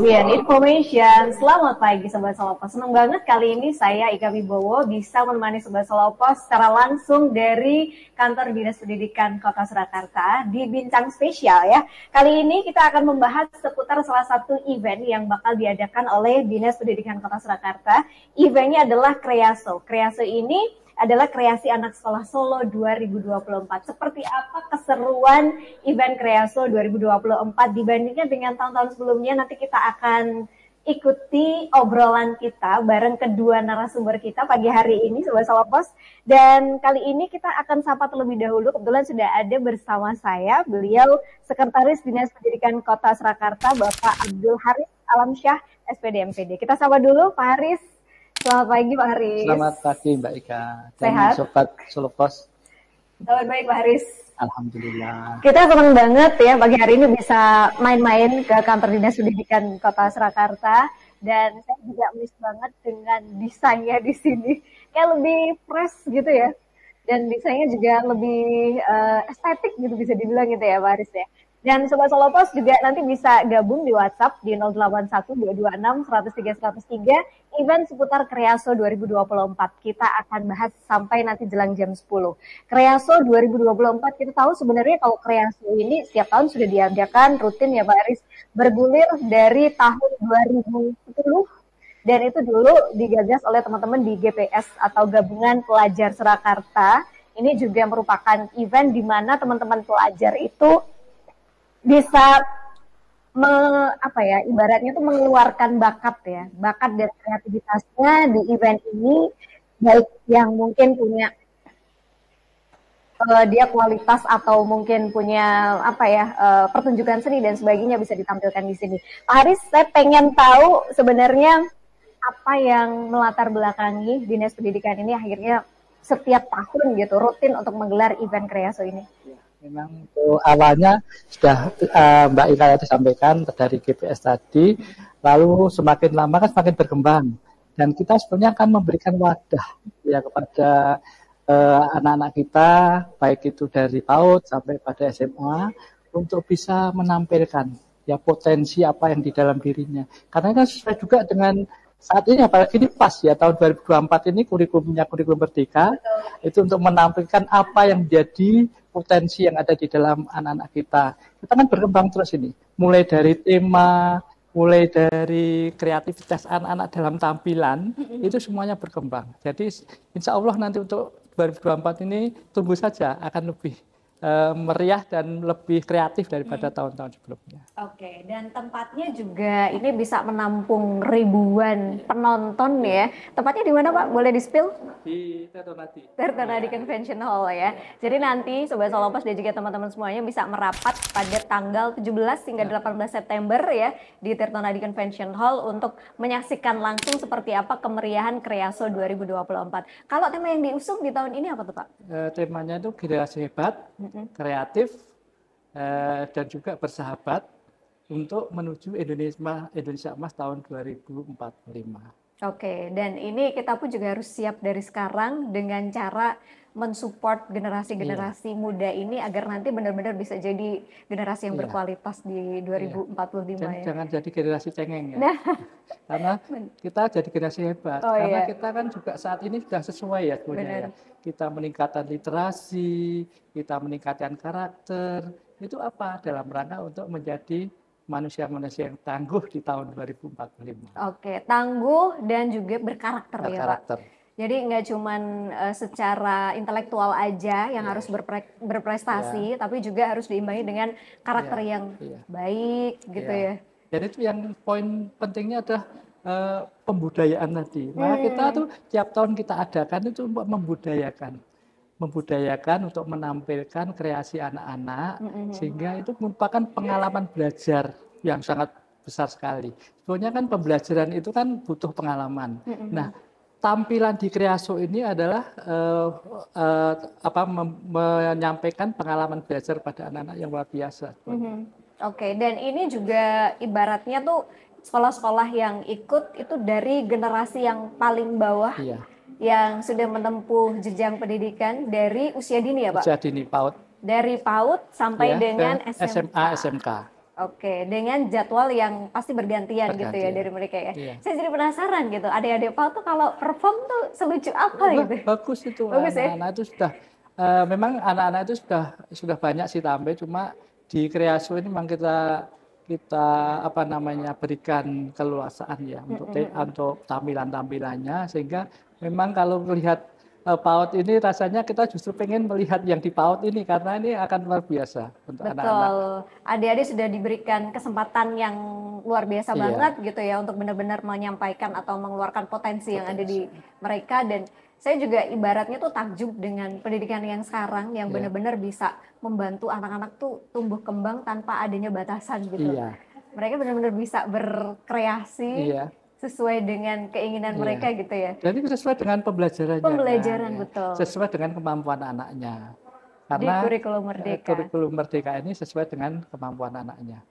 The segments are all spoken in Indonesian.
Bian Information, selamat pagi Sobat Selopos. Senang banget kali ini saya Ika Wibowo bisa menemani Sobat Selopos secara langsung dari Kantor Dinas Pendidikan Kota Surakarta di Bincang Spesial ya. Kali ini kita akan membahas seputar salah satu event yang bakal diadakan oleh Dinas Pendidikan Kota Surakarta. Eventnya adalah Kreaso. Kreaso ini adalah kreasi anak sekolah Solo 2024. Seperti apa keseruan event Kreaso 2024 dibandingkan dengan tahun-tahun sebelumnya? Nanti kita akan ikuti obrolan kita bareng kedua narasumber kita pagi hari ini, Sobat Selopos. Dan kali ini kita akan sapa terlebih dahulu. Kebetulan sudah ada bersama saya, beliau Sekretaris Dinas Pendidikan Kota Surakarta, Bapak Abdul Haris Alamsyah, SPD MPD. Kita sapa dulu, Pak Haris. Selamat pagi Pak Haris. Selamat pagi Mbak Ika. Sehat? Sobat Selopos. Selamat baik Pak Haris. Alhamdulillah. Kita senang banget ya pagi hari ini bisa main-main ke Kantor Dinas Pendidikan Kota Surakarta. Dan saya juga miss banget dengan desainnya di sini. Kayak lebih fresh gitu ya. Dan desainnya juga lebih estetik gitu bisa dibilang gitu ya Pak Haris ya. Dan Sobat Selopos juga nanti bisa gabung di WhatsApp di 081226103103 event seputar Kreaso 2024. Kita akan bahas sampai nanti jelang jam 10. Kreaso 2024 kita tahu sebenarnya kalau Kreaso ini setiap tahun sudah diadakan rutin ya Pak Aris, bergulir dari tahun 2010 dan itu dulu digagas oleh teman-teman di GPS atau Gabungan Pelajar Surakarta. Ini juga merupakan event di mana teman-teman pelajar itu bisa ibaratnya tuh mengeluarkan bakat dan kreativitasnya di event ini, baik yang mungkin punya dia kualitas atau mungkin punya pertunjukan seni dan sebagainya bisa ditampilkan di sini. Pak Haris, saya pengen tahu sebenarnya apa yang melatar belakangi Dinas Pendidikan ini akhirnya setiap tahun gitu rutin untuk menggelar event Kreaso ini. Memang itu awalnya sudah Mbak Ika tadi sampaikan dari GPS tadi, lalu semakin lama kan semakin berkembang dan kita sebenarnya akan memberikan wadah ya kepada anak-anak kita baik itu dari PAUD sampai pada SMA untuk bisa menampilkan ya potensi apa yang di dalam dirinya. Karena kan sesuai juga dengan saat ini apalagi ini pas ya tahun 2024 ini kurikulum Merdeka itu untuk menampilkan apa yang menjadi potensi yang ada di dalam anak-anak kita. Kita kan berkembang terus ini, mulai dari tema, mulai dari kreativitas anak-anak dalam tampilan, itu semuanya berkembang. Jadi insya Allah nanti untuk 2024 ini tunggu saja akan lebih meriah dan lebih kreatif daripada tahun-tahun sebelumnya. Oke, dan tempatnya juga ini bisa menampung ribuan penonton ya. Tempatnya di mana Pak? Boleh di-spill? Di Tirtonadi. Tirtonadi Convention Hall ya. Jadi nanti Sobat Selopos dan juga teman-teman semuanya bisa merapat pada tanggal 17 hingga 18 September ya di Tirtonadi Convention Hall untuk menyaksikan langsung seperti apa kemeriahan Kreaso 2024. Kalau tema yang diusung di tahun ini apa tuh Pak? Temanya itu generasi hebat, kreatif, dan juga bersahabat untuk menuju Indonesia Emas tahun 2045. Oke, dan ini kita pun juga harus siap dari sekarang dengan cara mensupport generasi-generasi muda ini agar nanti benar-benar bisa jadi generasi yang berkualitas di 2045 ya. Jangan jadi generasi cengeng ya. Nah. Karena kita jadi generasi hebat. Karena kita kan juga saat ini sudah sesuai ya sebenarnya. Kita meningkatkan literasi, kita meningkatkan karakter. Itu apa? Dalam rangka untuk menjadi manusia-manusia yang tangguh di tahun 2045. Oke, tangguh dan juga berkarakter ya Pak. Jadi nggak cuman secara intelektual aja yang harus berprestasi, tapi juga harus diimbangi dengan karakter yang baik gitu ya. Dan itu yang poin pentingnya adalah pembudayaan tadi. Maka kita tuh tiap tahun kita adakan itu untuk membudayakan untuk menampilkan kreasi anak-anak sehingga itu merupakan pengalaman belajar yang sangat besar sekali. Sebenarnya kan pembelajaran itu kan butuh pengalaman. Nah, tampilan di Kreaso ini adalah menyampaikan pengalaman belajar pada anak-anak yang luar biasa. Oke, dan ini juga ibaratnya tuh sekolah-sekolah yang ikut itu dari generasi yang paling bawah. Yang sudah menempuh jenjang pendidikan dari usia dini ya Pak? Usia dini PAUD. Dari PAUD sampai dengan SMA, SMK. Oke, dengan jadwal yang pasti bergantian gitu ya dari mereka ya. Iya. Saya jadi penasaran gitu, adik-adik PAUD tuh kalau perform tuh selucu apa gitu? Bagus itu, Bagus ya? anak-anak itu sudah memang anak-anak itu sudah banyak sih tampil, cuma di Kreaso ini memang kita apa namanya berikan keluasaan ya untuk tampilan-tampilannya, sehingga memang kalau melihat PAUD ini rasanya kita justru pengen melihat yang di PAUD ini karena ini akan luar biasa untuk anak-anak. Betul, adik-adik sudah diberikan kesempatan yang luar biasa banget gitu ya untuk benar-benar menyampaikan atau mengeluarkan potensi yang ada di mereka. Dan saya juga ibaratnya tuh takjub dengan pendidikan yang sekarang yang benar-benar bisa membantu anak-anak tuh tumbuh kembang tanpa adanya batasan gitu. Mereka benar-benar bisa berkreasi sesuai dengan keinginan mereka gitu ya. Jadi sesuai dengan pembelajarannya. Pembelajaran betul. Sesuai dengan kemampuan anaknya. Karena di kurikulum merdeka. Kurikulum merdeka ini sesuai dengan kemampuan anaknya.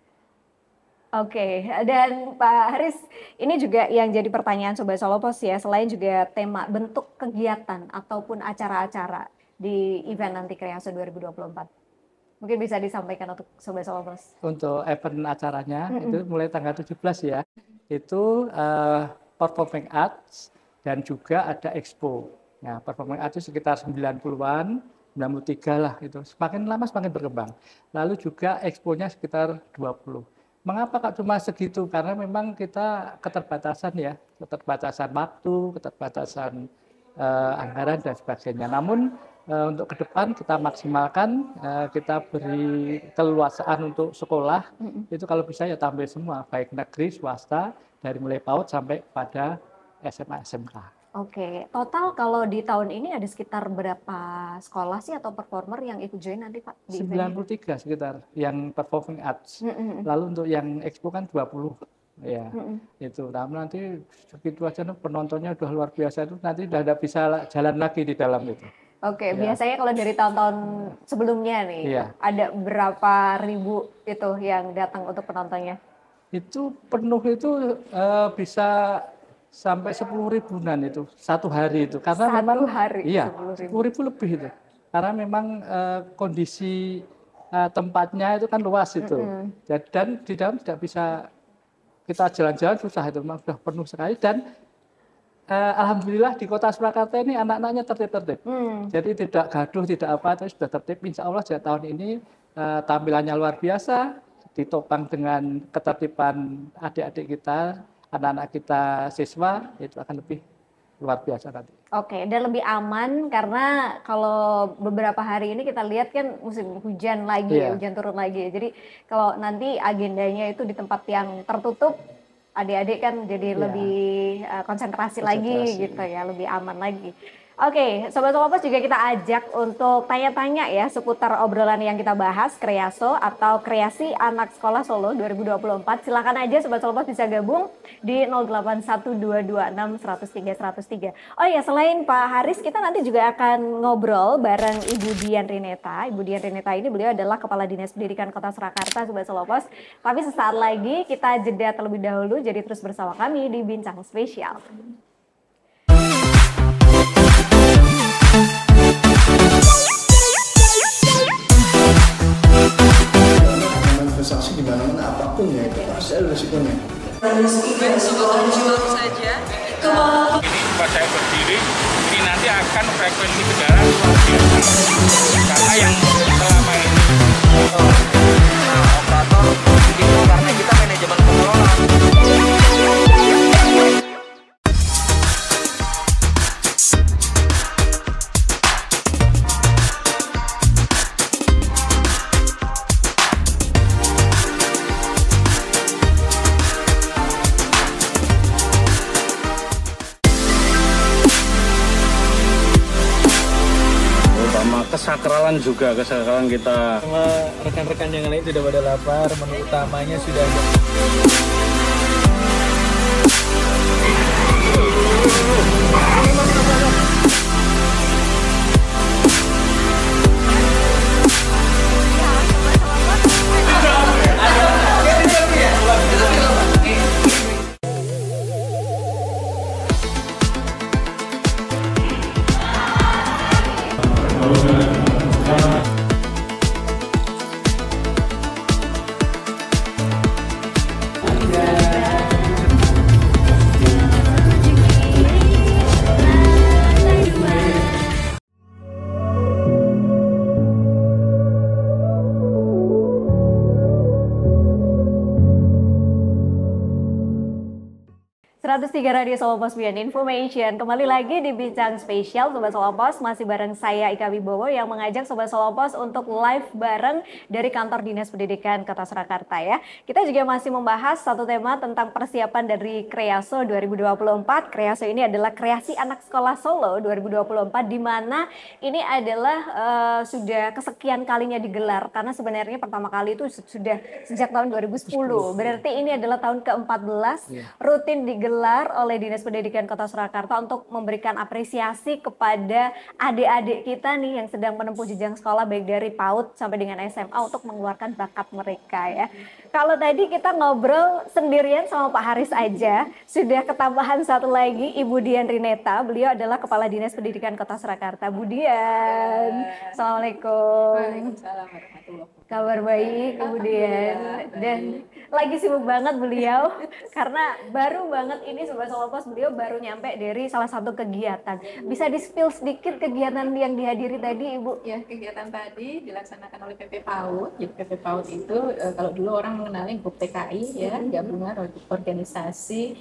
Oke, dan Pak Haris, ini juga yang jadi pertanyaan Sobat Solopos ya, selain juga tema bentuk kegiatan ataupun acara-acara di event nanti Kreaso 2024. Mungkin bisa disampaikan untuk Sobat Solopos. Untuk event acaranya itu mulai tanggal 17 ya. Itu performing arts dan juga ada expo. Nah, performing arts itu sekitar 90-an, 93 lah itu. Semakin lama semakin berkembang. Lalu juga expo-nya sekitar 20. Mengapa Kak cuma segitu? Karena memang kita keterbatasan ya, keterbatasan waktu, keterbatasan anggaran dan sebagainya. Namun untuk ke depan kita maksimalkan, kita beri keluasaan untuk sekolah, itu kalau bisa ya tampil semua, baik negeri, swasta, dari mulai PAUD sampai pada SMA, SMK. Oke, total kalau di tahun ini ada sekitar berapa sekolah sih atau performer yang ikut join nanti Pak? 93 sekitar yang performing arts. Lalu untuk yang expo kan 20. Ya, itu. Namun nanti segitu aja penontonnya udah luar biasa itu, nanti udah bisa jalan lagi di dalam itu. Oke, biasanya kalau dari tahun-tahun sebelumnya nih, ada berapa ribu itu yang datang untuk penontonnya? Itu penuh itu bisa sampai 10.000-an itu satu hari itu. Karena memang hari, iya, 10.000 lebih itu. Karena memang kondisi tempatnya itu kan luas itu. Dan di dalam tidak bisa kita jalan-jalan susah itu, memang sudah penuh sekali. Dan alhamdulillah di Kota Surakarta ini anak-anaknya tertib-tertib. Jadi tidak gaduh, tidak apa, tapi sudah tertib. Insya Allah tahun ini tampilannya luar biasa, ditopang dengan ketertiban adik-adik kita, anak-anak kita siswa, itu akan lebih luar biasa nanti. Oke, dan lebih aman karena kalau beberapa hari ini kita lihat kan musim hujan lagi, hujan turun lagi. Jadi kalau nanti agendanya itu di tempat yang tertutup, adik-adik kan jadi lebih konsentrasi lagi gitu ya, lebih aman lagi. Oke, Sobat Solopos juga kita ajak untuk tanya-tanya ya seputar obrolan yang kita bahas, Kreaso atau Kreasi Anak Sekolah Solo 2024. Silakan aja Sobat Solopos bisa gabung di 081226103103. Oh ya, selain Pak Haris, kita nanti juga akan ngobrol bareng Ibu Dian Rineta. Ibu Dian Rineta ini beliau adalah Kepala Dinas Pendidikan Kota Surakarta, Sobat Solopos. Tapi sesaat lagi kita jeda terlebih dahulu, jadi terus bersama kami di Bincang Spesial. Investasi di mana-mana apapun ya itu pasti ada risikonya. Saja. Tempat saya berdiri ini nanti akan frekuensi kendaraan luar biasa. Karena yang selama ini operator itu karena kita manajemen pengelola. Kesakralan juga, kesakralan kita. Sama rekan-rekan yang lain sudah pada lapar, menu utamanya sudah ada. 103 Radio Solo Pos Beyond Information. Kembali lagi di Bincang Spesial Sobat Solo Pos. Masih bareng saya Ika Wibowo yang mengajak Sobat Solo Pos untuk live bareng dari Kantor Dinas Pendidikan Kota Surakarta ya. Kita juga masih membahas satu tema tentang persiapan dari Kreaso 2024. Kreaso ini adalah kreasi anak sekolah Solo 2024, di mana ini adalah sudah kesekian kalinya digelar, karena sebenarnya pertama kali itu sudah sejak tahun 2010. Berarti ini adalah tahun ke-14 rutin digelar oleh Dinas Pendidikan Kota Surakarta untuk memberikan apresiasi kepada adik-adik kita nih yang sedang menempuh jenjang sekolah baik dari PAUD sampai dengan SMA untuk mengeluarkan bakat mereka ya. Kalau tadi kita ngobrol sendirian sama Pak Haris aja, sudah ketambahan satu lagi Ibu Dian Rineta. Beliau adalah Kepala Dinas Pendidikan Kota Surakarta. Bu Dian, Assalamualaikum. Waalaikumsalam warahmatullahi wabarakatuh. Kabar baik Ibu Dian, dan lagi sibuk banget beliau karena baru banget ini Sobat Solo Pos, beliau baru nyampe dari salah satu kegiatan. Bisa di-spill sedikit kegiatan yang dihadiri tadi Ibu? Ya, kegiatan tadi dilaksanakan oleh PP PAUD. Jadi PP PAUD itu kalau dulu orang mengenali grup TKI ya, gabungan organisasi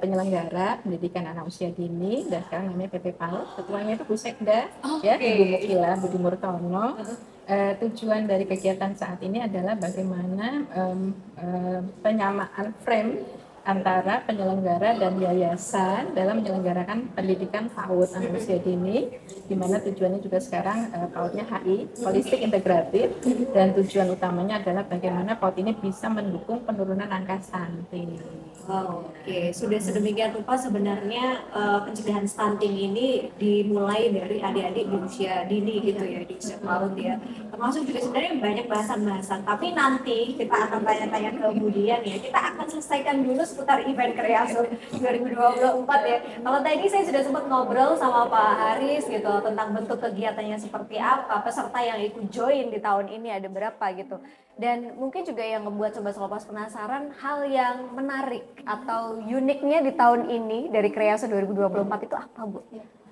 penyelenggara pendidikan anak usia dini, dan sekarang namanya PP PAUD. Ketuanya itu Bu Sekda, ya, Ibu Mukila Budi Murtono. Tujuan dari kegiatan saat ini adalah bagaimana penyamaan frame antara penyelenggara dan yayasan dalam menyelenggarakan pendidikan PAUD anak usia dini, di mana tujuannya juga sekarang PAUD-nya HI, holistik integratif, dan tujuan utamanya adalah bagaimana PAUD ini bisa mendukung penurunan angka stunting. Oke, sudah sedemikian rupa sebenarnya pencegahan stunting ini dimulai dari adik-adik di usia dini gitu ya, di usia PAUD ya. Termasuk juga sebenarnya banyak bahasan-bahasan, tapi nanti kita akan tanya-tanya ke Bu Dian ya. Kita akan selesaikan dulu seputar event Kreaso 2024 ya. Kalau tadi saya sudah sempat ngobrol sama Pak Haris gitu tentang bentuk kegiatannya seperti apa, peserta yang ikut join di tahun ini ada berapa gitu. Dan mungkin juga yang membuat Sobat Solo Pos penasaran hal yang menarik atau uniknya di tahun ini dari Kreaso 2024 itu apa, Bu?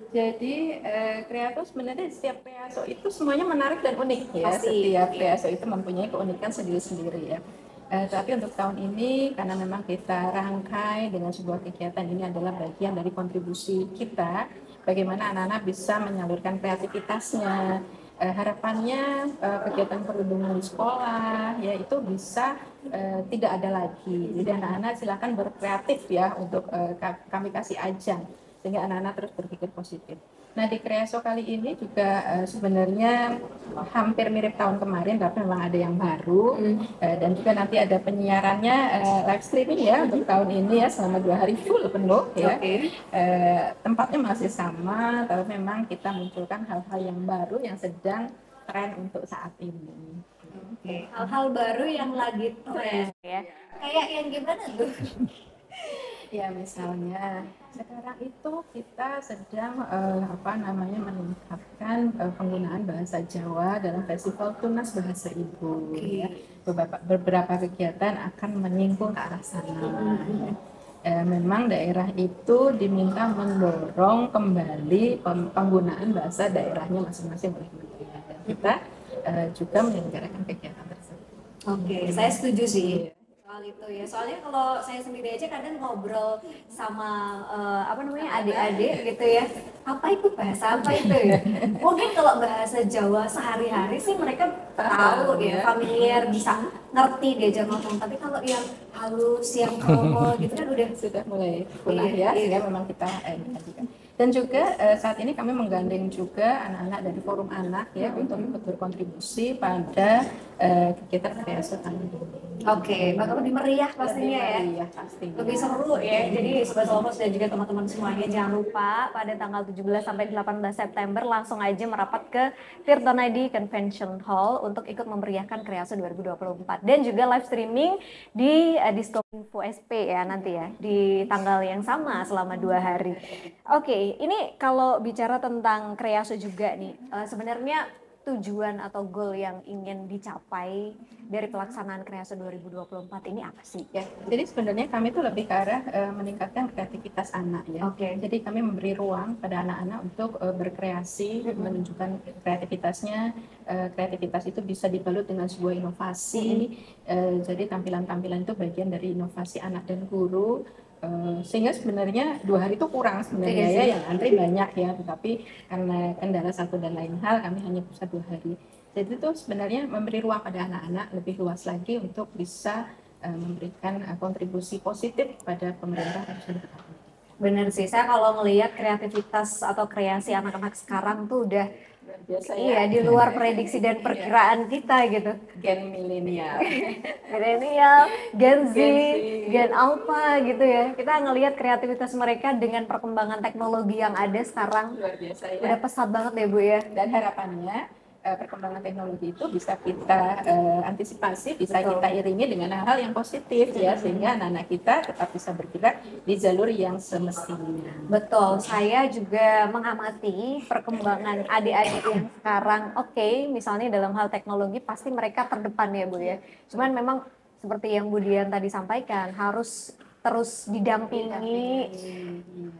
Jadi Kreaso sebenarnya setiap Kreaso itu semuanya menarik dan unik ya. Pasti. Setiap Kreaso itu mempunyai keunikan sendiri-sendiri ya. Tapi untuk tahun ini karena memang kita rangkai dengan sebuah kegiatan, ini adalah bagian dari kontribusi kita bagaimana anak-anak bisa menyalurkan kreativitasnya. Harapannya kegiatan perlindungan di sekolah ya itu bisa tidak ada lagi. Jadi anak-anak silakan berkreatif ya, untuk kami kasih ajang sehingga anak-anak terus berpikir positif. Nah di Kreaso kali ini juga sebenarnya hampir mirip tahun kemarin, tapi memang ada yang baru dan juga nanti ada penyiarannya live streaming ya untuk tahun ini ya, selama 2 hari full penuh ya. Tempatnya masih sama, tapi memang kita munculkan hal-hal yang baru yang sedang tren untuk saat ini. Hal-hal baru yang lagi tren ya. Kayak yang gimana tuh? Ya misalnya sekarang itu kita sedang meningkatkan penggunaan bahasa Jawa dalam festival Tunas Bahasa Ibu. Ya. Beberapa kegiatan akan menyinggung ke arah sana. Memang daerah itu diminta mendorong kembali penggunaan bahasa daerahnya masing-masing oleh kementerian, dan kita juga menyelenggarakan kegiatan tersebut. Oke, saya setuju sih soal itu ya. Soalnya kalau saya sendiri aja kadang ngobrol sama adik-adik gitu ya. Apa itu bahasa apa itu ya? Mungkin kalau bahasa Jawa sehari-hari sih mereka tahu ya, familiar, bisa ngerti diajak ngomong. Tapi kalau yang halus, yang kromo gitu kan udah sudah mulai punah ya, sehingga memang kita juga. Dan juga saat ini kami menggandeng juga anak-anak dari Forum Anak ya untuk ikut berkontribusi pada kegiatan Kreaso tahun ini. Oke, bakal lebih meriah pastinya ya. Iya, pastinya. Lebih seru ya. Jadi Sobat Solo Pos dan juga teman-teman semuanya jangan lupa pada tanggal 17 sampai 18 September langsung aja merapat ke Tirtonadi Convention Hall untuk ikut memeriahkan Kreaso 2024, dan juga live streaming di Diskominfo SP ya nanti ya di tanggal yang sama selama 2 hari. Oke, ini kalau bicara tentang Kreaso juga nih, sebenarnya tujuan atau goal yang ingin dicapai dari pelaksanaan Kreaso 2024 ini apa sih? Ya, jadi sebenarnya kami itu lebih ke arah meningkatkan kreativitas anak ya. Jadi kami memberi ruang pada anak-anak untuk berkreasi, menunjukkan kreativitasnya. Kreativitas itu bisa dibalut dengan sebuah inovasi. Jadi tampilan-tampilan itu bagian dari inovasi anak dan guru. sehingga sebenarnya 2 hari itu kurang sebenarnya ya, yang antri banyak ya, tetapi karena kendala satu dan lain hal kami hanya bisa 2 hari. Jadi itu sebenarnya memberi ruang pada anak-anak lebih luas lagi untuk bisa memberikan kontribusi positif pada pemerintah dan masyarakat. Bener sih, saya kalau ngelihat kreativitas atau kreasi anak-anak sekarang tuh udah Biasa iya di luar prediksi dan perkiraan kita gitu. Gen milenial, Gen Z, Gen Alpha gitu ya. Kita ngelihat kreativitas mereka dengan perkembangan teknologi yang ada sekarang. luar biasa ya. Udah pesat banget ya Bu ya. Dan harapannya perkembangan teknologi itu bisa kita antisipasi, bisa kita iringi dengan hal-hal yang positif ya, sehingga anak-anak kita tetap bisa bergerak di jalur yang semestinya. Betul, saya juga mengamati perkembangan adik-adik yang sekarang misalnya dalam hal teknologi pasti mereka terdepan ya Bu ya. Cuman memang seperti yang Bu Dian tadi sampaikan, harus terus didampingi,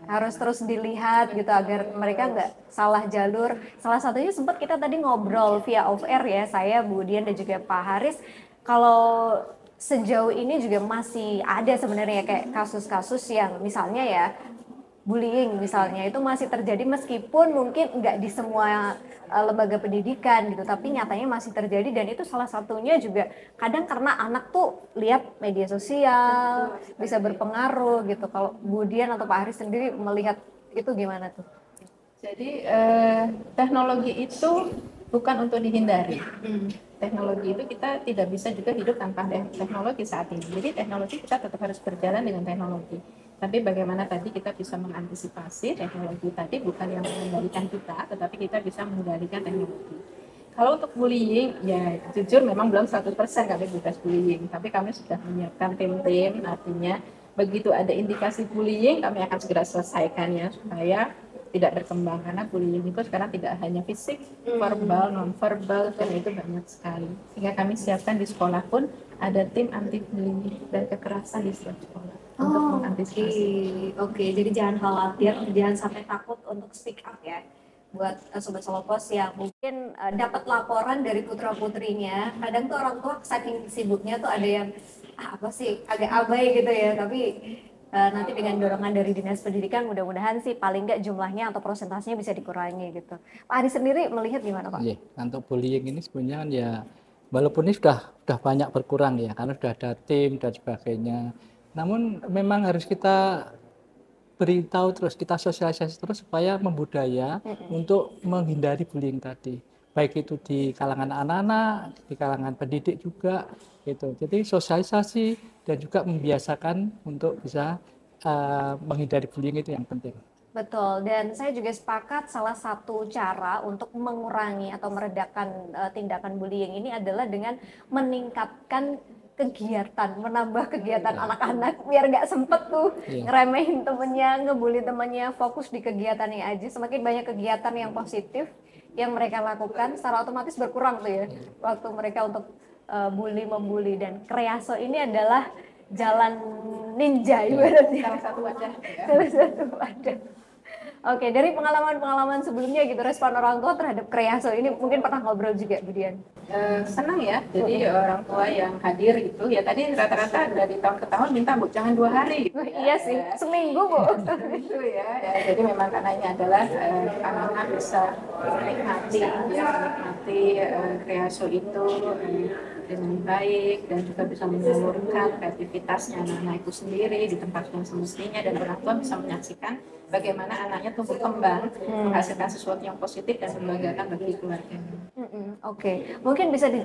harus terus dilihat gitu agar mereka nggak salah jalur. Salah satunya sempat kita tadi ngobrol via off air ya, saya, Bu Dian dan juga Pak Haris. Kalau sejauh ini juga masih ada sebenarnya kayak kasus-kasus yang misalnya ya bullying misalnya itu masih terjadi meskipun mungkin nggak di semua lembaga pendidikan gitu, tapi nyatanya masih terjadi dan itu salah satunya juga kadang karena anak tuh lihat media sosial bisa berpengaruh gitu. Kalau Bu Dian atau Pak Haris sendiri melihat itu gimana tuh? Jadi teknologi itu bukan untuk dihindari. Teknologi itu kita tidak bisa juga hidup tanpa teknologi saat ini. Jadi teknologi kita tetap harus berjalan dengan teknologi. Tapi bagaimana tadi kita bisa mengantisipasi teknologi tadi bukan yang mengendalikan kita, tetapi kita bisa mengendalikan teknologi. Kalau untuk bullying, ya jujur memang belum 100% kami bebas bullying, tapi kami sudah menyiapkan tim-tim, artinya begitu ada indikasi bullying, kami akan segera selesaikan ya, supaya tidak berkembang, karena bullying itu sekarang tidak hanya fisik, verbal, non-verbal, dan itu banyak sekali. Sehingga kami siapkan di sekolah pun ada tim anti bullying dan kekerasan di setiap sekolah untuk mengantisipasi. Oke, jadi jangan khawatir, jangan sampai takut untuk speak up ya. Buat Sobat Solopos yang mungkin dapat laporan dari putra-putrinya, kadang tuh orang tua saking sibuknya tuh ada yang apa sih agak abai gitu ya, tapi nanti dengan dorongan dari Dinas Pendidikan mudah-mudahan sih paling nggak jumlahnya atau persentasenya bisa dikurangi gitu. Pak Adi sendiri melihat gimana Pak? Iya, untuk bullying ini sebenarnya kan ya walaupun ini sudah banyak berkurang ya karena sudah ada tim dan sebagainya. Namun memang harus kita beritahu terus, kita sosialisasi terus supaya membudaya untuk menghindari bullying tadi. Baik itu di kalangan anak-anak, di kalangan pendidik juga gitu. Jadi sosialisasi dan juga membiasakan untuk bisa menghindari bullying itu yang penting. Betul, dan saya juga sepakat salah satu cara untuk mengurangi atau meredakan tindakan bullying ini adalah dengan meningkatkan kegiatan, menambah kegiatan anak-anak biar nggak sempet tuh ngeremehin temennya, ngebully temennya, fokus di kegiatannya aja. Semakin banyak kegiatan yang positif yang mereka lakukan, secara otomatis berkurang tuh ya waktu mereka untuk membuli, dan Kreaso ini adalah jalan ninja ibaratnya. Salah satu wadah. Salah satu wadah. Oke, dari pengalaman-pengalaman sebelumnya gitu, respon orang tua terhadap Kreaso ini mungkin pernah ngobrol juga, Bu Dian? Senang ya, jadi orang tua yang hadir gitu, ya tadi rata-rata dari tahun ke tahun minta Bu jangan 2 hari. Gitu, iya sih, seminggu Bu. Itu ya, jadi memang karena ini adalah anak-anak bisa menikmati Kreaso itu dengan baik dan juga bisa menyalurkan kreativitasnya anak-anak itu sendiri di tempat yang semestinya, dan orang tua bisa menyaksikan bagaimana anaknya tumbuh kembang, menghasilkan sesuatu yang positif dan membanggakan bagi keluarganya. Oke, mungkin bisa di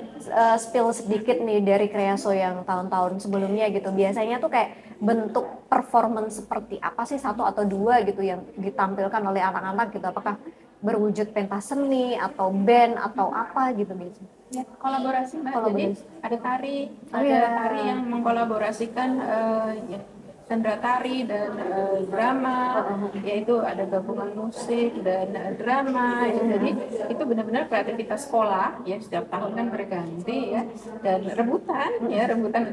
spill sedikit nih dari Kreaso yang tahun-tahun sebelumnya gitu. Biasanya tuh kayak bentuk performance seperti apa sih, 1 atau 2 gitu yang ditampilkan oleh anak-anak gitu? Apakah berwujud pentas seni atau band atau apa gitu biasanya? Ya, kolaborasi Mbak. Jadi ada tari yang mengkolaborasikan sendera tari dan drama, yaitu ada gabungan musik dan drama. Jadi itu benar-benar kreativitas sekolah ya, setiap tahun kan berganti ya, dan rebutan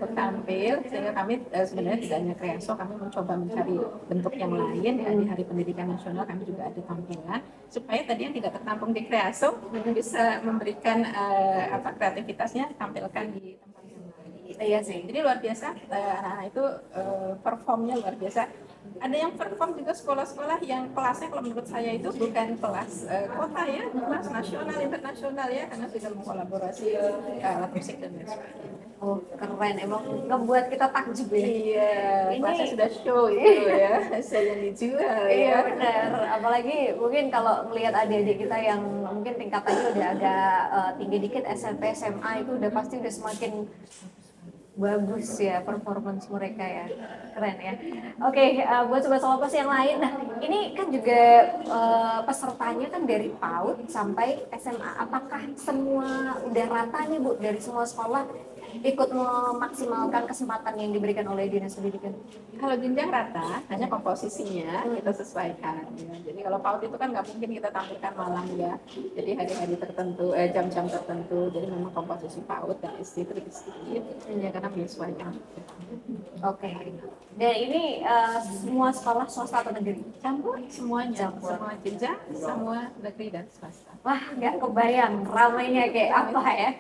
untuk tampil, sehingga kami sebenarnya tidak hanya Kreaso, kami mencoba mencari bentuk yang lain ya. Di Hari Pendidikan Nasional kami juga ada tampilan supaya tadi yang tidak tertampung di Kreaso bisa memberikan kreativitasnya tampilkan di tempat yang lain. Iya sih, jadi luar biasa, anak-anak itu performnya luar biasa. Ada yang perform juga sekolah-sekolah yang kelasnya kalau menurut saya itu bukan kelas kota ya, kelas nasional, internasional ya, karena sudah mengkolaborasi alat musik dan lain sebagainya. Oh, keren, emang ngebuat kita takjub ya. Iya, kelasnya sudah show itu ya, saya yang dijual ya. Iya benar, apalagi mungkin kalau melihat adik-adik kita yang mungkin tingkatannya udah agak tinggi dikit, SMP, SMA itu udah pasti udah semakin bagus ya performance mereka ya, keren ya. Oke, buat sobat Solopas yang lain, nah ini kan juga pesertanya kan dari PAUD sampai SMA. Apakah semua udah rata nih Bu dari semua sekolah ikut memaksimalkan kesempatan yang diberikan oleh Dinas Pendidikan? Kalau jenjang rata, hanya komposisinya kita sesuaikan. Ya. Jadi kalau PAUD itu kan nggak mungkin kita tampilkan malam ya. Jadi hari-hari tertentu, jam-jam tertentu. Jadi memang komposisi PAUD dan SD itu sedikit, ya karena menyesuaikan. Oke. Dan ini semua sekolah swasta atau negeri? Campur semuanya, Campur. semua jenjang, semua negeri dan swasta. Wah, nggak kebayang ramainya kayak apa ya.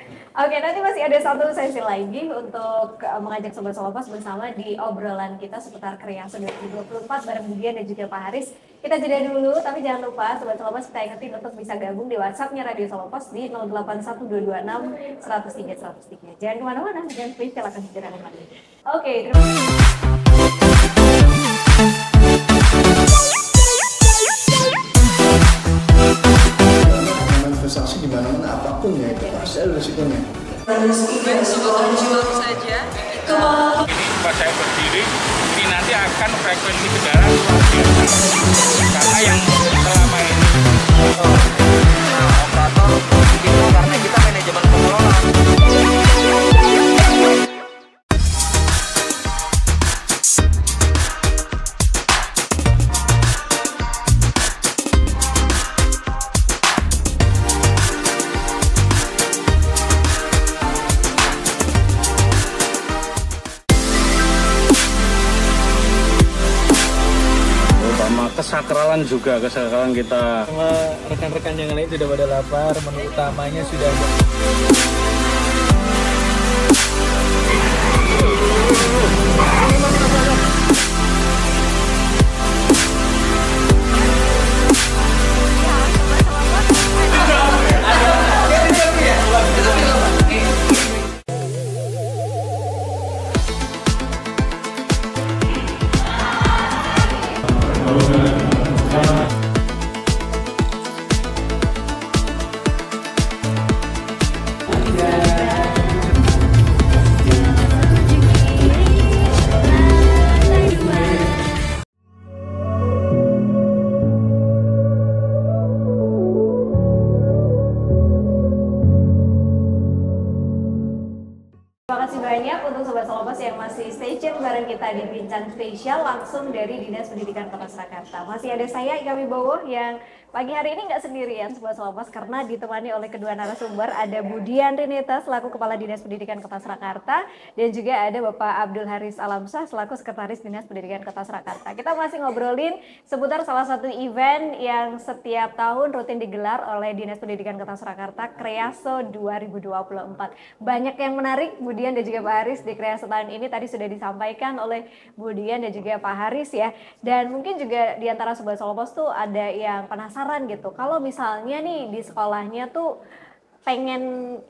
Oke, nanti masih ada satu sesi lagi untuk mengajak Sobat Solopas bersama di obrolan kita seputar Kreaso 2024 bareng Budian dan juga Pak Haris. Kita jeda dulu, tapi jangan lupa Sobat Solopas kita ingetin untuk bisa gabung di WhatsApp-nya Radio Solopas di 081226 103 103. Jangan kemana-mana, jangan spesial akan segera kembali. Oke, terima kasih. Investasi di mana-mana apapun ya itu pasti ada resikonya. Tempat saya berdiri ini nanti akan frekuensi kendaraan luar biasa. Karena yang selama ini operator itu karena kita manajemen pengelola. Kesakralan juga, kesakralan kita. Sama rekan-rekan yang lain sudah pada lapar, menu utamanya sudah ada. Kita di Bincang Spesial langsung dari Dinas Pendidikan Kota Surakarta. Masih ada saya Ika Wibowo yang pagi hari ini nggak sendirian Sobat Solopas karena ditemani oleh kedua narasumber, ada Budian Rineta selaku Kepala Dinas Pendidikan Kota Surakarta dan juga ada Bapak Abdul Haris Alamsyah selaku Sekretaris Dinas Pendidikan Kota Surakarta. Kita masih ngobrolin seputar salah satu event yang setiap tahun rutin digelar oleh Dinas Pendidikan Kota Surakarta, Kreaso 2024. Banyak yang menarik Budian dan juga Pak Haris di Kreaso tahun ini tadi sudah disampaikan oleh Budian dan juga Pak Haris ya. Dan mungkin juga di antara Sobat Solopas tuh ada yang penasaran gitu. Kalau misalnya nih di sekolahnya tuh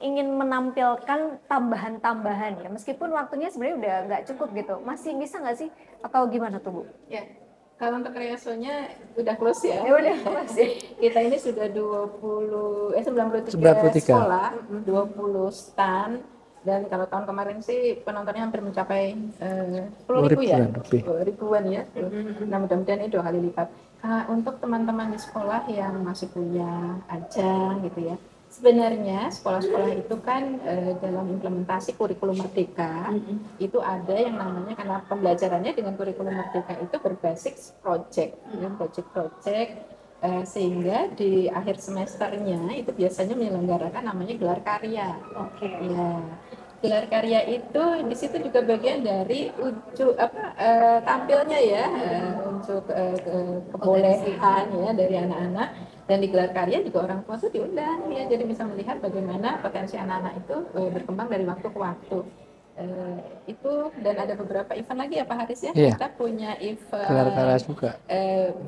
ingin menampilkan tambahan-tambahan ya. Meskipun waktunya sebenarnya udah nggak cukup gitu. Masih bisa nggak sih? Atau gimana tuh Bu? Ya. Kalau untuk Kreasonya udah close ya. Ya udah close ya. Kita ini sudah 93 sekolah, 20 stand. Dan kalau tahun kemarin sih penontonnya hampir mencapai 10.000 ya, ribuan ya. Nah mudah-mudahan ini 2 kali lipat. Untuk teman-teman di sekolah yang masih punya ajang gitu ya, sebenarnya sekolah-sekolah itu kan dalam implementasi kurikulum merdeka itu ada yang namanya, karena pembelajarannya dengan kurikulum merdeka itu berbasis project, ya, project. Sehingga di akhir semesternya itu biasanya menyelenggarakan namanya gelar karya. Oke. Ya, gelar karya itu di situ juga bagian dari tampilnya ya, untuk kebolehan ya dari anak-anak. Dan di gelar karya juga orang tua tuh diundang ya, jadi bisa melihat bagaimana potensi anak-anak itu berkembang dari waktu ke waktu. Itu dan ada beberapa event lagi ya Pak Haris ya. Iya. Kita punya event Gelar karya juga.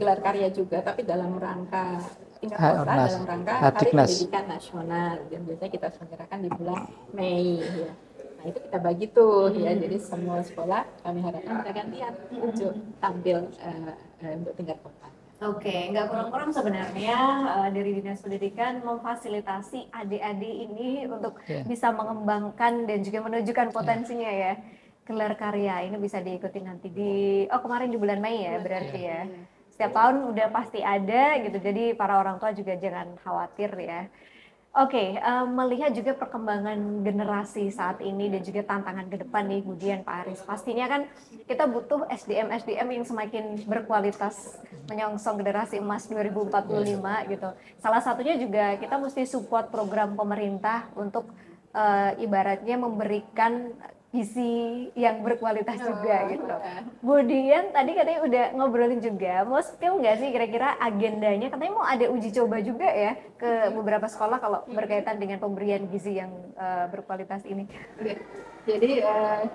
Gelar karya juga, tapi dalam rangka tingkat kota, Ormas. dalam rangka Hari Adiknas. Pendidikan Nasional, dan biasanya kita selenggarakan di bulan Mei ya. Nah itu kita bagi tuh ya, jadi semua sekolah kami harapkan bisa gantian untuk tampil untuk tingkat kota. Oke, nggak kurang-kurang sebenarnya dari Dinas Pendidikan memfasilitasi adik-adik ini untuk bisa mengembangkan dan juga menunjukkan potensinya ya. Gelar karya ini bisa diikuti nanti kemarin di bulan Mei ya berarti ya. Setiap tahun udah pasti ada gitu, jadi para orang tua juga jangan khawatir ya. Oke, melihat juga perkembangan generasi saat ini dan juga tantangan ke depan nih kemudian Pak Aris. Pastinya kan kita butuh SDM yang semakin berkualitas menyongsong generasi emas 2045 gitu. Salah satunya juga kita mesti support program pemerintah untuk ibaratnya memberikan gizi yang berkualitas juga gitu. Kemudian tadi katanya udah ngobrolin juga, mau spill nggak sih kira-kira agendanya? Katanya mau ada uji coba juga ya ke beberapa sekolah kalau berkaitan dengan pemberian gizi yang berkualitas ini. Jadi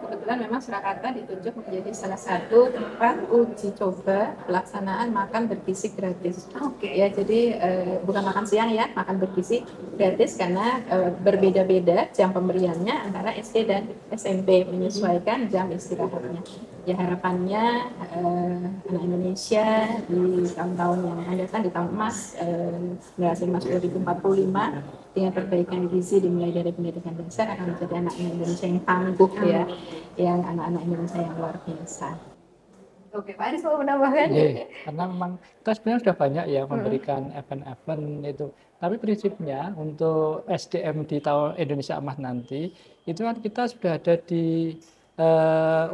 kebetulan memang Surakarta ditunjuk menjadi salah satu tempat uji coba pelaksanaan makan bergizi gratis. Ya, jadi bukan makan siang ya, makan bergizi gratis karena berbeda-beda jam pemberiannya antara SD dan SMP, menyesuaikan jam istirahatnya. Ya harapannya anak Indonesia di tahun-tahun yang akan datang, di tahun emas generasi emas 2045 dengan perbaikan gizi dimulai dari pendidikan dasar akan menjadi anak-anak Indonesia yang tangguh ya, yang anak-anak Indonesia yang luar biasa. Oke, Pak Aris mau menambahkan? Karena memang kita sebenarnya sudah banyak ya memberikan event-event itu. Tapi prinsipnya untuk SDM di tahun Indonesia Emas nanti itu kan kita sudah ada di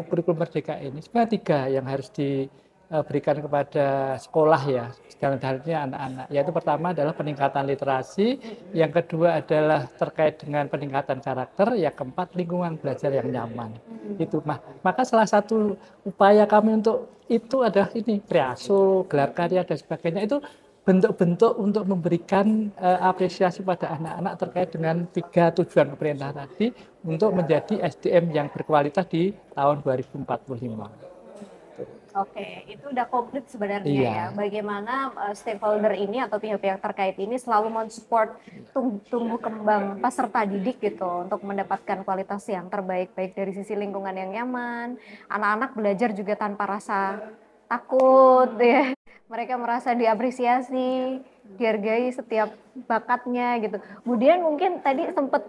kurikulum Merdeka ini. Sebenarnya 3 yang harus diberikan kepada sekolah ya, dalam halnya anak-anak. Yaitu pertama adalah peningkatan literasi, yang kedua adalah terkait dengan peningkatan karakter, yang keempat lingkungan belajar yang nyaman. Itu maka salah satu upaya kami untuk itu adalah ini Priasul, gelar karya dan sebagainya, itu bentuk-bentuk untuk memberikan apresiasi pada anak-anak terkait dengan 3 tujuan pemerintah tadi untuk menjadi SDM yang berkualitas di tahun 2045. Oke, itu udah komplit sebenarnya ya. Bagaimana stakeholder ini atau pihak-pihak terkait ini selalu mensupport tumbuh kembang peserta didik gitu untuk mendapatkan kualitas yang terbaik, baik dari sisi lingkungan yang nyaman, anak-anak belajar juga tanpa rasa takut ya. Mereka merasa diapresiasi, dihargai setiap bakatnya gitu. Kemudian mungkin tadi sempat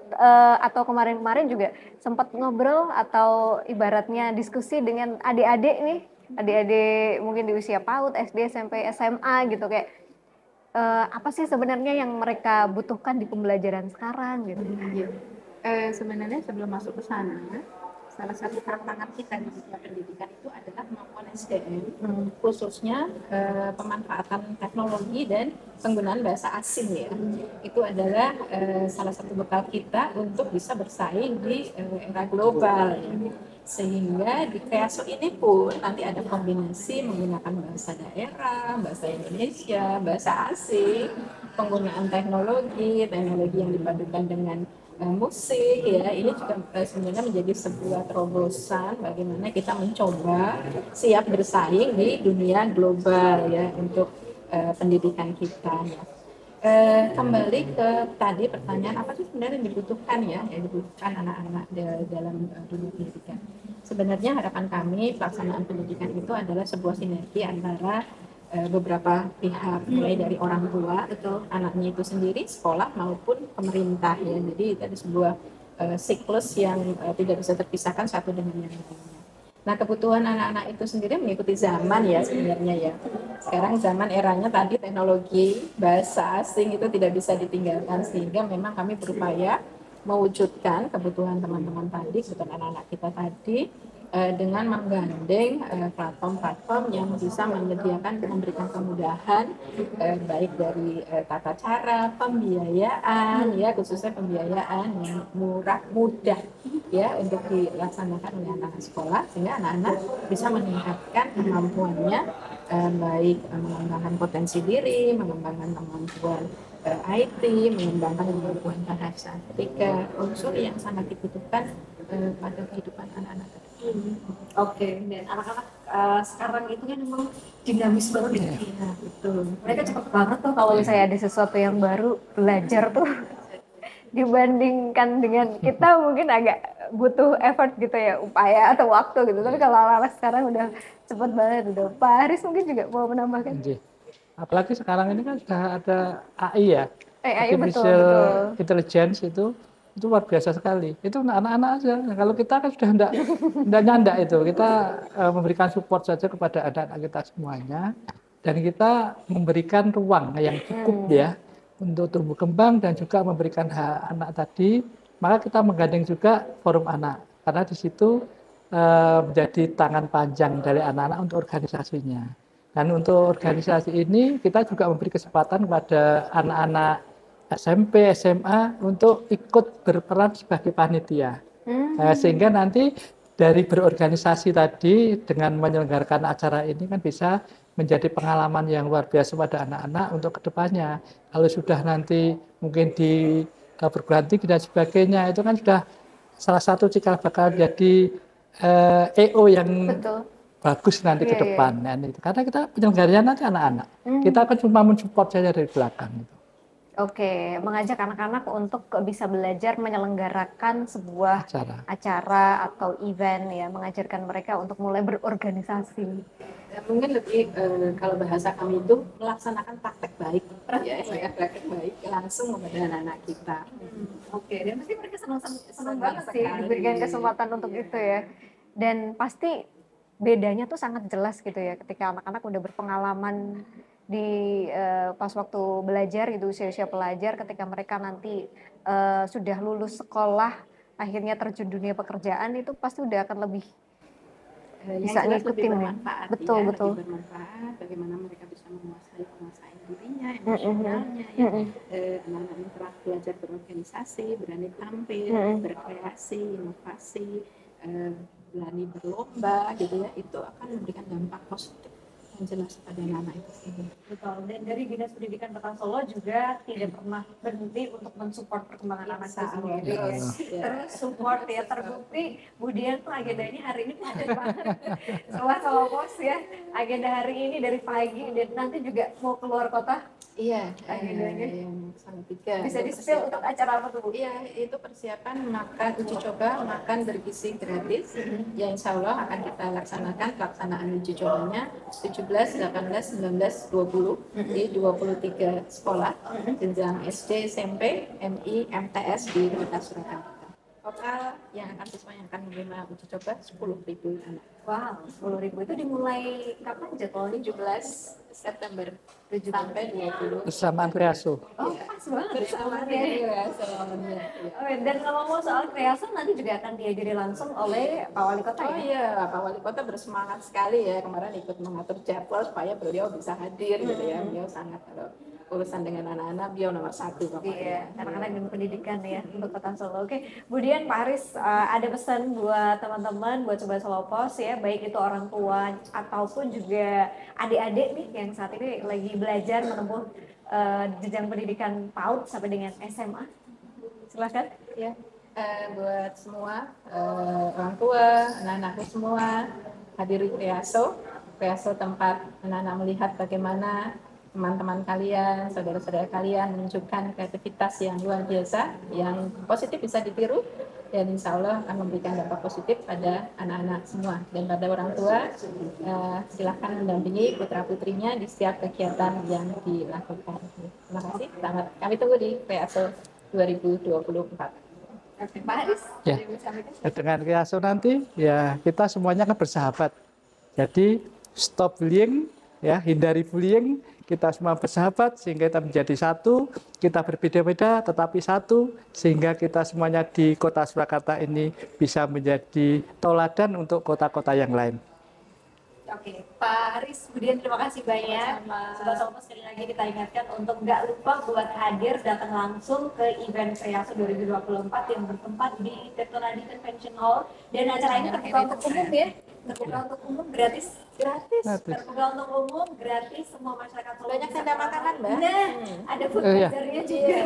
atau kemarin-kemarin juga sempat ngobrol atau ibaratnya diskusi dengan adik-adik nih, adik-adik mungkin di usia PAUD, SD, SMP, SMA gitu, kayak apa sih sebenarnya yang mereka butuhkan di pembelajaran sekarang gitu. Sebenarnya sebelum masuk ke sana, salah satu tantangan kita di dunia pendidikan itu adalah kemampuan SDM, khususnya pemanfaatan teknologi dan penggunaan bahasa asing ya. Itu adalah salah satu bekal kita untuk bisa bersaing di era global ya. Sehingga di Kreaso ini pun nanti ada kombinasi menggunakan bahasa daerah, bahasa Indonesia, bahasa asing, penggunaan teknologi yang dipadukan dengan musik ya. Ini juga sebenarnya menjadi sebuah terobosan bagaimana kita mencoba siap bersaing di dunia global ya untuk pendidikan kita ya. Kembali ke tadi pertanyaan, apa sih sebenarnya yang dibutuhkan ya, yang dibutuhkan anak-anak dalam dunia pendidikan. Sebenarnya harapan kami pelaksanaan pendidikan itu adalah sebuah sinergi antara beberapa pihak, mulai dari orang tua, anaknya itu sendiri, sekolah maupun pemerintah ya. Jadi itu ada sebuah siklus yang tidak bisa terpisahkan satu dengan yang lainnya. Nah, kebutuhan anak-anak itu sendiri mengikuti zaman ya sebenarnya ya. Sekarang zaman eranya tadi teknologi, bahasa asing itu tidak bisa ditinggalkan, sehingga memang kami berupaya mewujudkan kebutuhan teman-teman tadi, kebutuhan anak-anak kita tadi dengan menggandeng platform-platform yang bisa menyediakan, memberikan kemudahan baik dari tata cara pembiayaan ya, khususnya pembiayaan yang mudah ya untuk dilaksanakan oleh anak-anak sekolah, sehingga anak-anak bisa meningkatkan kemampuannya baik mengembangkan potensi diri, mengembangkan kemampuan IT, mengembangkan kemampuan bahasa. Ketika unsur yang sangat dibutuhkan pada kehidupan anak-anak. Oke, dan anak-anak sekarang itu kan memang dinamis banget ya. Iya, betul. Mereka cepet banget tuh kalau misalnya ada sesuatu yang baru belajar tuh dibandingkan dengan kita mungkin agak butuh effort gitu ya, upaya atau waktu gitu. Tapi kalau anak-anak sekarang udah cepet banget udah. Pak Haris mungkin juga mau menambahkan. Apalagi sekarang ini kan sudah ada AI ya, AI artificial betul. intelligence itu luar biasa sekali. Itu anak-anak aja. Nah, kalau kita kan sudah enggak nyandak itu. Kita memberikan support saja kepada anak-anak kita semuanya, dan kita memberikan ruang yang cukup ya untuk tumbuh kembang dan juga memberikan hak anak tadi. Maka kita menggandeng juga forum anak, karena di situ menjadi tangan panjang dari anak-anak untuk organisasinya. Dan untuk organisasi ini kita juga memberi kesempatan kepada anak-anak SMP, SMA untuk ikut berperan sebagai panitia. Sehingga nanti dari berorganisasi tadi dengan menyelenggarakan acara ini kan bisa menjadi pengalaman yang luar biasa pada anak-anak untuk kedepannya. Kalau sudah nanti mungkin di perguruan tinggi dan sebagainya, itu kan sudah salah satu cikal bakal jadi EO yang bagus nanti ke depan. Karena kita penyelenggaranya nanti anak-anak. Kita akan cuma mensupport saja dari belakang. Gitu. Oke, mengajak anak-anak untuk bisa belajar menyelenggarakan sebuah acara atau event ya, mengajarkan mereka untuk mulai berorganisasi. Mungkin lebih kalau bahasa kami itu melaksanakan praktek baik, praktek baik langsung kepada anak-anak kita. Oke, dan pasti mereka senang banget sih diberikan kesempatan untuk itu ya. Dan pasti bedanya tuh sangat jelas gitu ya, ketika anak-anak udah berpengalaman di pas waktu belajar gitu, usia-usia pelajar, ketika mereka nanti sudah lulus sekolah, akhirnya terjun dunia pekerjaan, itu pasti udah akan lebih bisa ngikutin ya. Betul. Lebih bermanfaat, bagaimana mereka bisa menguasai dirinya, emosionalnya ya. Anak-anak yang telah belajar berorganisasi, berani tampil, berkreasi, inovasi, berani berlomba gitu ya, itu akan memberikan dampak positif jelas pada anak-anak itu sendiri. Betul. Dan dari Dinas Pendidikan Kota Solo juga tidak pernah berhenti untuk mensupport perkembangan anak itu sendiri. Terus support ya, terbukti Budian tuh agendanya hari ini padat banget. Setelah Salopos ya, agenda hari ini dari pagi dan nanti juga mau keluar kota. Iya, agendanya yang sangat tiga. Bisa di-spill untuk acara apa tuh, Bu? Iya, itu persiapan makan uji coba, makan bergizi gratis. Ya insya Allah akan kita laksanakan pelaksanaan uji cobanya 17, 18, 19, 20 di 23 sekolah jenjang SD, SMP, MI, MTS di Kota Surakarta. Total yang siswa yang akan menerima uji coba 10.000 anak. Wow, 10.000 itu dimulai kapan jadwalnya? 17 September sampai 20. Bersamaan Kreaso. Oh, pas banget bersamaan Kreaso. Dan ngomong soal Kreaso nanti juga akan dihadiri langsung oleh Pak Wali Kota ya? Oh iya, Pak Wali Kota bersemangat sekali ya kemarin ikut mengatur jadwal supaya beliau bisa hadir gitu ya. Beliau sangat urusan dengan anak-anak beliau nomor 1 pokoknya. Iya, anak-anak dan pendidikan ya untuk Kota Solo. Oke, kemudian Pak Haris ada pesan buat teman-teman, buat Sobat Salopos ya, baik itu orang tua ataupun juga adik-adik nih yang saat ini lagi belajar menempuh jenjang pendidikan PAUD sampai dengan SMA. Silakan. Ya, buat semua orang tua, anak-anakku semua hadiri Kreaso tempat anak-anak melihat bagaimana teman-teman kalian, saudara-saudara kalian menunjukkan kreativitas yang luar biasa, yang positif bisa ditiru, dan insya Allah akan memberikan dampak positif pada anak-anak semua. Dan pada orang tua, silahkan mendampingi putra-putrinya di setiap kegiatan yang dilakukan. Terima kasih, selamat. Kami tunggu di PASO 2024. Pak Haris, ya, dengan Kreaso nanti, ya kita semuanya kan bersahabat. Jadi, stop bullying, ya, hindari bullying, kita semua bersahabat sehingga kita menjadi satu, kita berbeda-beda tetapi satu, sehingga kita semuanya di Kota Surakarta ini bisa menjadi tauladan untuk kota-kota yang lain. Oke, Pak Haris, kemudian terima kasih banyak. Sobat Salopos, sekali lagi kita ingatkan untuk nggak lupa buat hadir datang langsung ke event Kreaso 2024 yang bertempat di Tirtonadi Convention Hall, dan acara ini terbuka untuk umum ya, terbuka untuk umum, gratis. Gratis, Gratis. terbuka untuk umum, gratis, semua masyarakat Solo Banyak bisa tenda pakai. makanan, Mbak. Nah, ada food Iya. bazarnya juga.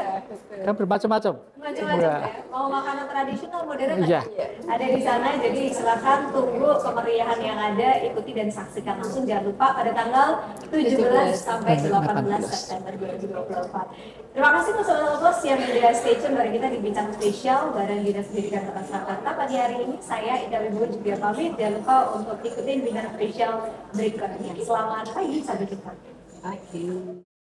Kan bermacam-macam. Macam-macam Iya. ya. Mau makanan tradisional modern Iya. ada di sana. Jadi silakan tunggu kemeriahan yang ada, ikuti dan saksikan langsung. Jangan lupa pada tanggal 17 sampai 18 September 2024. Terima kasih untuk Sobat Lopos yang sudah stay tune bareng kita di Bincang Spesial bareng Dinas Pendidikan Kota Surakarta. Pagi hari ini saya Ida Wibowo juga pamit. Jangan lupa untuk ikutin Bincang Spesial berikutnya. Selamat pagi, sampai jumpa.